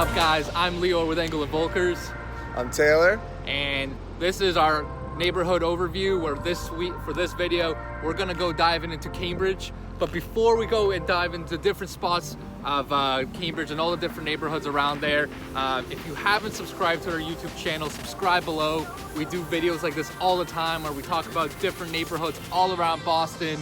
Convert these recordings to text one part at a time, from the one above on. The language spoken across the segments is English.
up, guys? I'm Lior with Engel and Volkers. I'm Taylor. And this is our neighborhood overview where this week, for this video, we're gonna go diving into Cambridge. But before we go and dive into different spots of Cambridge and all the different neighborhoods around there, if you haven't subscribed to our YouTube channel, subscribe below. We do videos like this all the time where we talk about different neighborhoods all around Boston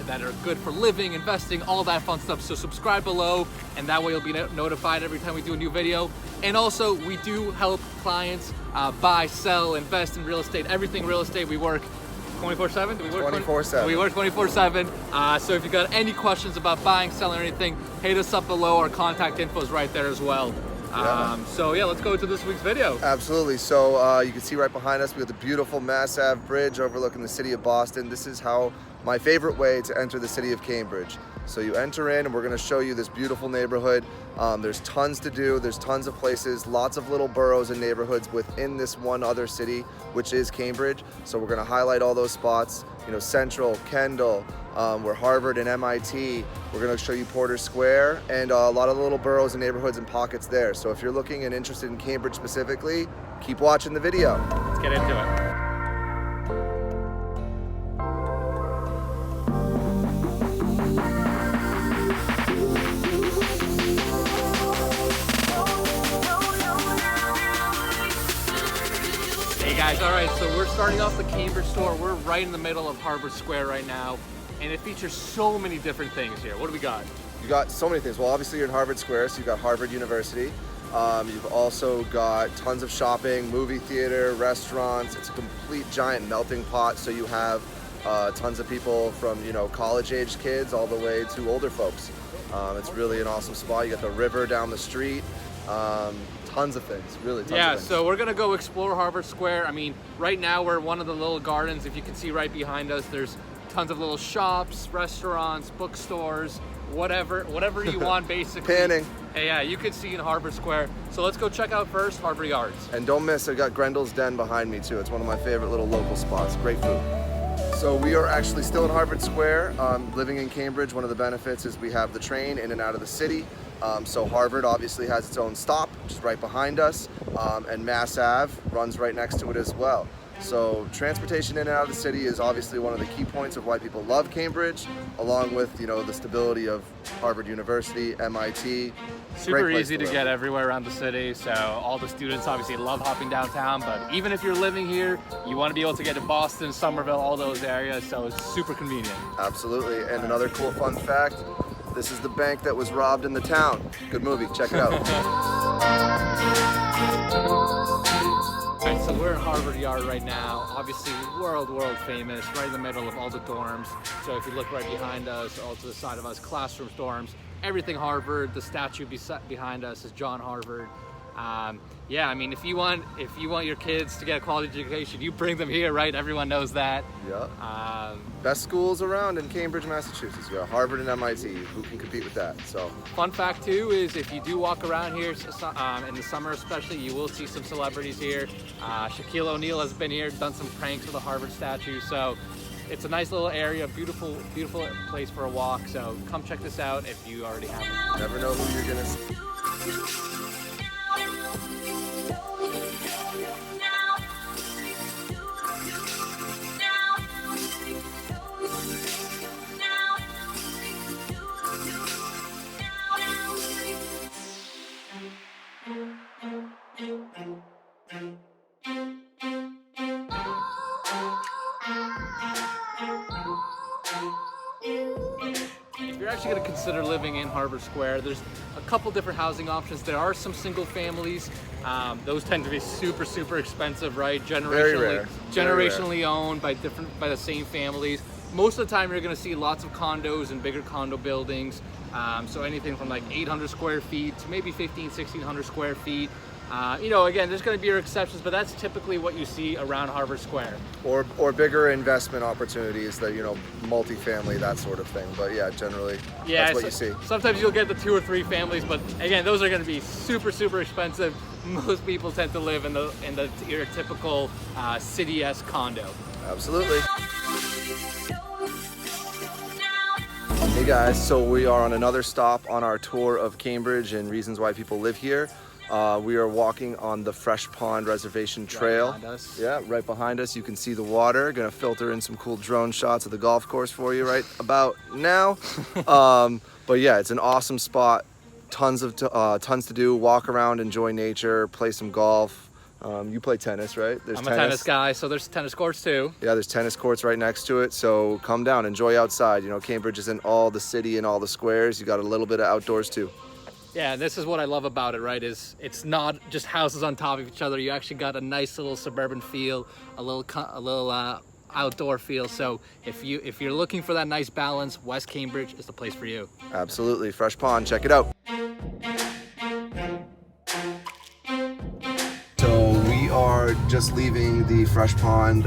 that are good for living, investing, all that fun stuff. So subscribe below, and that way you'll be notified every time we do a new video. And also, we do help clients buy, sell, invest in real estate, everything real estate. We work 24/7? Do we work 24/7. We work 24/7. So if you got any questions about buying, selling, or anything, hit us up below. Our contact info is right there as well. So yeah, let's go to this week's video. Absolutely. So you can see right behind us, we have the beautiful Mass Ave Bridge overlooking the city of Boston. This is my favorite way to enter the city of Cambridge. So you enter in, and we're going to show you this beautiful neighborhood. There's tons to do. There's tons of places, lots of little boroughs and neighborhoods within this one other city, which is Cambridge. So we're going to highlight all those spots. You know, Central, Kendall, where Harvard and MIT. We're going to show you Porter Square and a lot of the little boroughs and neighborhoods and pockets there. So if you're looking and interested in Cambridge specifically, keep watching the video. Let's get into it. Guys, all right, so we're starting off the Cambridge store. We're right in the middle of Harvard Square right now, and it features so many different things here. What do we got? You got so many things. Well, obviously you're in Harvard Square, so you've got Harvard University. You've also got tons of shopping, movie theater, restaurants. It's a complete giant melting pot, so you have tons of people from, you know, college-aged kids all the way to older folks. It's really an awesome spot. You got the river down the street. Tons of things, really tons of things. So we're gonna go explore Harvard Square. I mean, right now we're in one of the little gardens. If you can see right behind us, there's tons of little shops, restaurants, bookstores, whatever you want, basically. Panning. Yeah, you can see in Harvard Square. So let's go check out first Harvard Yards. And don't miss, I got Grendel's Den behind me too. It's one of my favorite little local spots. Great food. So we are actually still in Harvard Square. Living in Cambridge, one of the benefits is we have the train in and out of the city. So Harvard obviously has its own stop, which is right behind us, and Mass Ave runs right next to it as well. So transportation in and out of the city is obviously one of the key points of why people love Cambridge, along with, you know, the stability of Harvard University, MIT. Super easy to get everywhere around the city, so all the students obviously love hopping downtown, but even if you're living here, you want to be able to get to Boston, Somerville, all those areas, so it's super convenient. Absolutely. And another cool fun fact, this is the bank that was robbed in the town. Good movie, check it out. Alright, so we're in Harvard Yard right now. Obviously world famous, right in the middle of all the dorms. So if you look right behind us, all to the side of us, classroom dorms, everything Harvard. The statue behind us is John Harvard. Yeah, I mean, if you want your kids to get a quality education, you bring them here, right? Everyone knows that. Yeah. Best schools around in Cambridge, Massachusetts. You got Harvard and MIT. Who can compete with that? So. Fun fact too is if you do walk around here in the summer, especially, you will see some celebrities here. Shaquille O'Neal has been here, done some pranks with the Harvard statue. So it's a nice little area, beautiful place for a walk. So come check this out if you already haven't. Never know who you're gonna see. If you're actually going to consider living in Harvard Square, there's a couple different housing options. There are some single families. Those tend to be super expensive, right? Generationally owned by the same families. Most of the time you're going to see lots of condos and bigger condo buildings. So anything from like 800 square feet to maybe 1,600 square feet. You know, again, there's going to be your exceptions, but that's typically what you see around Harvard Square. Or bigger investment opportunities that, you know, multifamily, that sort of thing. But yeah, generally, that's what you see. Sometimes you'll get the 2 or 3 families, but again, those are going to be super expensive. Most people tend to live in your typical city-esque condo. Absolutely. Hey guys, so we are on another stop on our tour of Cambridge and reasons why people live here. We are walking on the Fresh Pond Reservation Trail. Right behind us. Yeah, right behind us. You can see the water. Gonna filter in some cool drone shots of the golf course for you right about now. But yeah, it's an awesome spot. Tons to do. Walk around, enjoy nature, play some golf. You play tennis, right? I'm a tennis guy, so there's tennis courts too. Yeah, there's tennis courts right next to it, so come down, enjoy outside. You know, Cambridge isn't all the city and all the squares. You got a little bit of outdoors too. Yeah, this is what I love about it, right? Is it's not just houses on top of each other. You actually got a nice little suburban feel, a little outdoor feel. So if you're looking for that nice balance, West Cambridge is the place for you. Absolutely, Fresh Pond, check it out. So we are just leaving the Fresh Pond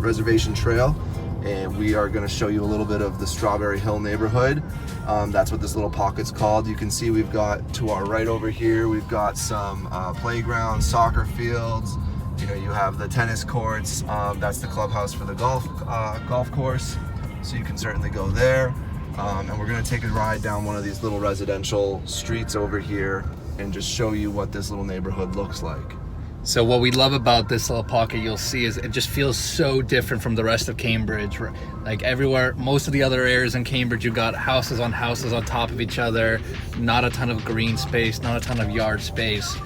Reservation Trail, and we are going to show you a little bit of the Strawberry Hill neighborhood. That's what this little pocket's called. You can see we've got to our right over here, we've got some playgrounds, soccer fields. You know, you have the tennis courts. That's the clubhouse for the golf course. So you can certainly go there. And we're going to take a ride down one of these little residential streets over here and just show you what this little neighborhood looks like. So what we love about this little pocket, you'll see, is it just feels so different from the rest of Cambridge. Like everywhere, most of the other areas in Cambridge, you got houses on top of each other, not a ton of green space, not a ton of yard space.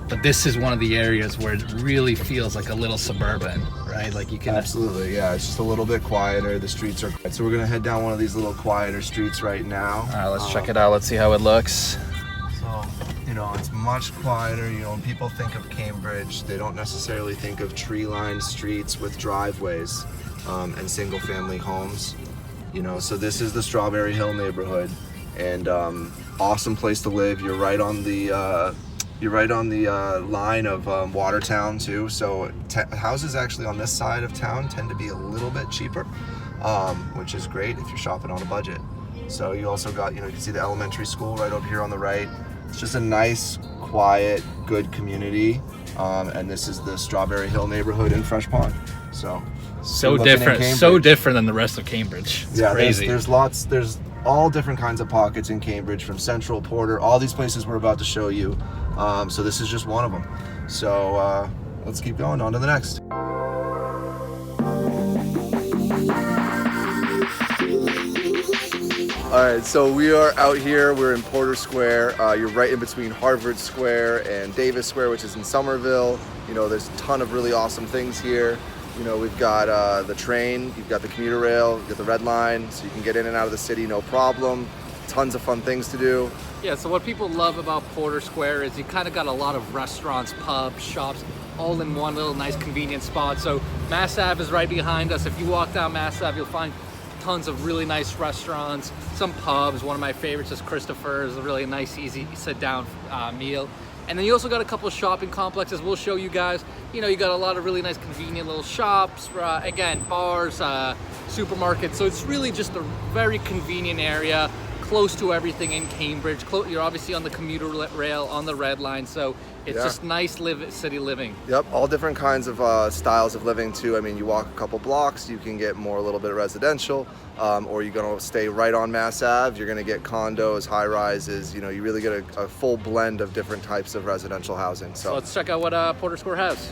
But this is one of the areas where it really feels like a little suburban, right? Like you can... Absolutely, yeah. It's just a little bit quieter. The streets are... So we're gonna head down one of these little quieter streets right now. All right, let's check it out. Let's see how it looks. So, you know, it's much quieter. You know, when people think of Cambridge, they don't necessarily think of tree-lined streets with driveways and single-family homes. You know, so this is the Strawberry Hill neighborhood, and awesome place to live. You're right on the line of Watertown too. So houses actually on this side of town tend to be a little bit cheaper, which is great if you're shopping on a budget. So you also got, you know, you can see the elementary school right over here on the right. It's just a nice, quiet, good community. And this is the Strawberry Hill neighborhood in Fresh Pond. So different than the rest of Cambridge. It's crazy. There's all different kinds of pockets in Cambridge, from Central, Porter, all these places we're about to show you. So this is just one of them. So let's keep going on to the next. All right, so we are out here. We're in Porter Square. You're right in between Harvard Square and Davis Square, which is in Somerville. You know, there's a ton of really awesome things here. You know, we've got the train, you've got the commuter rail, you've got the red line, so you can get in and out of the city no problem. Tons of fun things to do. Yeah, so what people love about Porter Square is you kind of got a lot of restaurants, pubs, shops, all in one little nice convenient spot. So Mass Ave is right behind us. If you walk down Mass Ave, you'll find tons of really nice restaurants, some pubs. One of my favorites is Christopher's, a really nice, easy sit-down meal. And then you also got a couple of shopping complexes we'll show you guys. You know, you got a lot of really nice convenient little shops, again, bars, supermarkets. So it's really just a very convenient area, close to everything in Cambridge. You're obviously on the commuter rail, on the red line, so it's just nice city living. Yep, all different kinds of styles of living too. I mean, you walk a couple blocks, you can get more a little bit residential, or you're gonna stay right on Mass Ave, you're gonna get condos, high rises. You know, you really get a full blend of different types of residential housing. So let's check out what Porter Square has.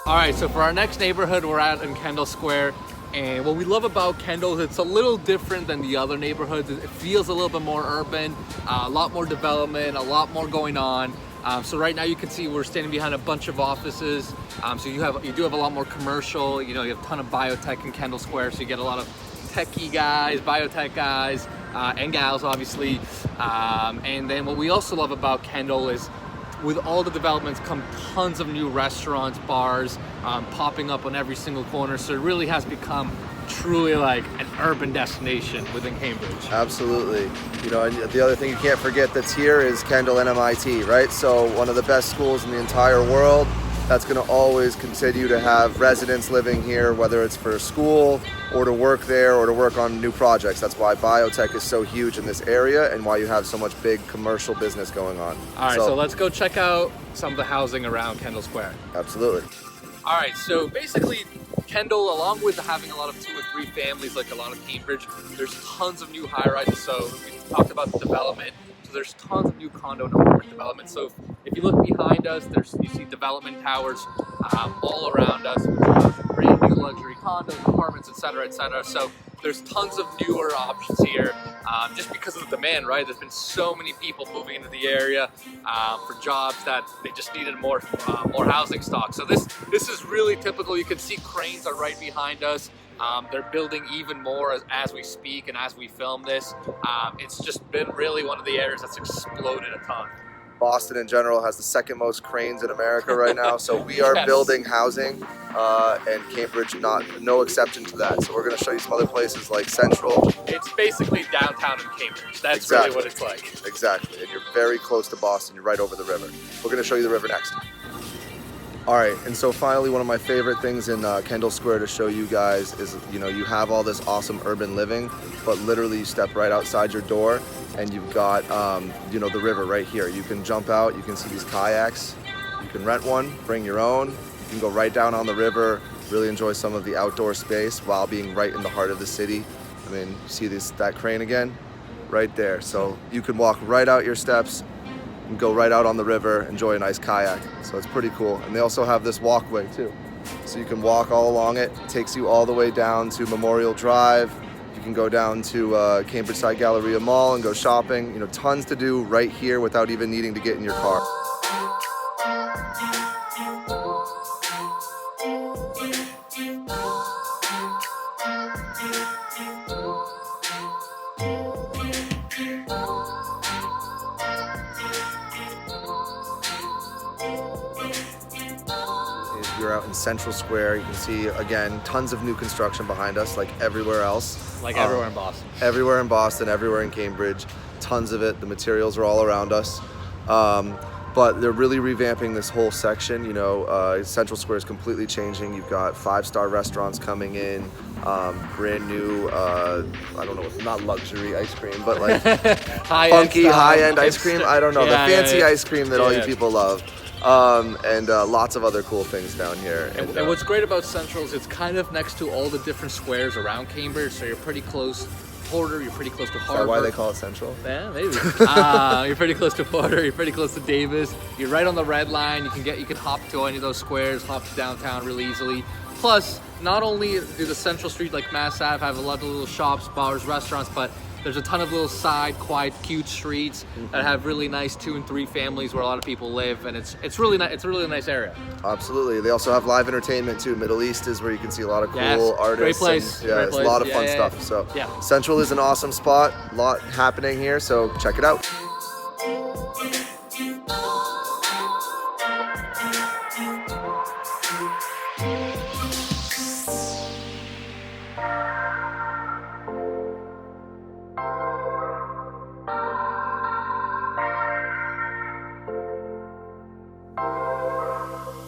All right, so for our next neighborhood, we're out in Kendall Square. And what we love about Kendall is it's a little different than the other neighborhoods. It feels a little bit more urban, a lot more development, a lot more going on. So right now you can see we're standing behind a bunch of offices. So you do have a lot more commercial. You know, you have a ton of biotech in Kendall Square. So you get a lot of techie guys, biotech guys, and gals, obviously. And then what we also love about Kendall is with all the developments come tons of new restaurants, bars, popping up on every single corner. So it really has become truly like an urban destination within Cambridge. Absolutely. You know, and the other thing you can't forget that's here is Kendall and MIT, right? So one of the best schools in the entire world. That's going to always continue to have residents living here, whether it's for school or to work there or to work on new projects. That's why biotech is so huge in this area and why you have so much big commercial business going on. All right, so let's go check out some of the housing around Kendall Square. Absolutely. All right, so basically Kendall, along with having a lot of 2 and 3 families like a lot of Cambridge, there's tons of new high-rises. So we talked about the development. So there's tons of new condo and apartment development. So if you look behind us, you see development towers all around us. We've got brand new luxury condos, apartments, etc., etc. So there's tons of newer options here, just because of the demand, right? There's been so many people moving into the area for jobs that they just needed more housing stock. So this is really typical. You can see cranes are right behind us. They're building even more as we speak and as we film this. It's just been really one of the areas that's exploded a ton. Boston in general has the 2nd most cranes in America right now, so we are building housing, and Cambridge no exception to that. So we're going to show you some other places like Central. It's basically downtown in Cambridge. That's exactly really what it's like. Exactly, and you're very close to Boston. You're right over the river. We're going to show you the river next. All right, and so finally, one of my favorite things in Kendall Square to show you guys is, you have all this awesome urban living, but literally you step right outside your door and you've got, the river right here. You can jump out, you can see these kayaks, you can rent one, bring your own, you can go right down on the river, really enjoy some of the outdoor space while being right in the heart of the city. I mean, you see that crane again? Right there. So you can walk right out your steps, and go right out on the river, enjoy a nice kayak. So it's pretty cool. And they also have this walkway too. So you can walk all along it. It takes you all the way down to Memorial Drive. You can go down to Cambridge Side Galleria Mall and go shopping. Tons to do right here without even needing to get in your car. You're out in Central Square. You can see, again, tons of new construction behind us, like everywhere else. Like everywhere in Boston. Everywhere in Boston, everywhere in Cambridge. Tons of it. The materials are all around us. But they're really revamping this whole section. Central Square is completely changing. You've got 5-star restaurants coming in, brand new, I don't know, not luxury ice cream, but like funky, high-end ice cream. I don't know, the fancy ice cream that all you people love. And lots of other cool things down here. And what's great about Central is it's kind of next to all the different squares around Cambridge, so you're pretty close. Porter, you're pretty close to Harvard. Is that why they call it Central? Yeah, maybe. You're pretty close to Porter. You're pretty close to Davis. You're right on the red line. You can hop to any of those squares, hop to downtown really easily. Plus, not only do the Central Street like Mass Ave have a lot of little shops, bars, restaurants, but there's a ton of little side, quiet, cute streets that have really nice 2 and 3 families where a lot of people live, and it's really nice. It's a really nice area. Absolutely. They also have live entertainment too. Middle East is where you can see a lot of cool artists. Great place. And, it's a lot of fun stuff. So Central is an awesome spot. A lot happening here, so check it out.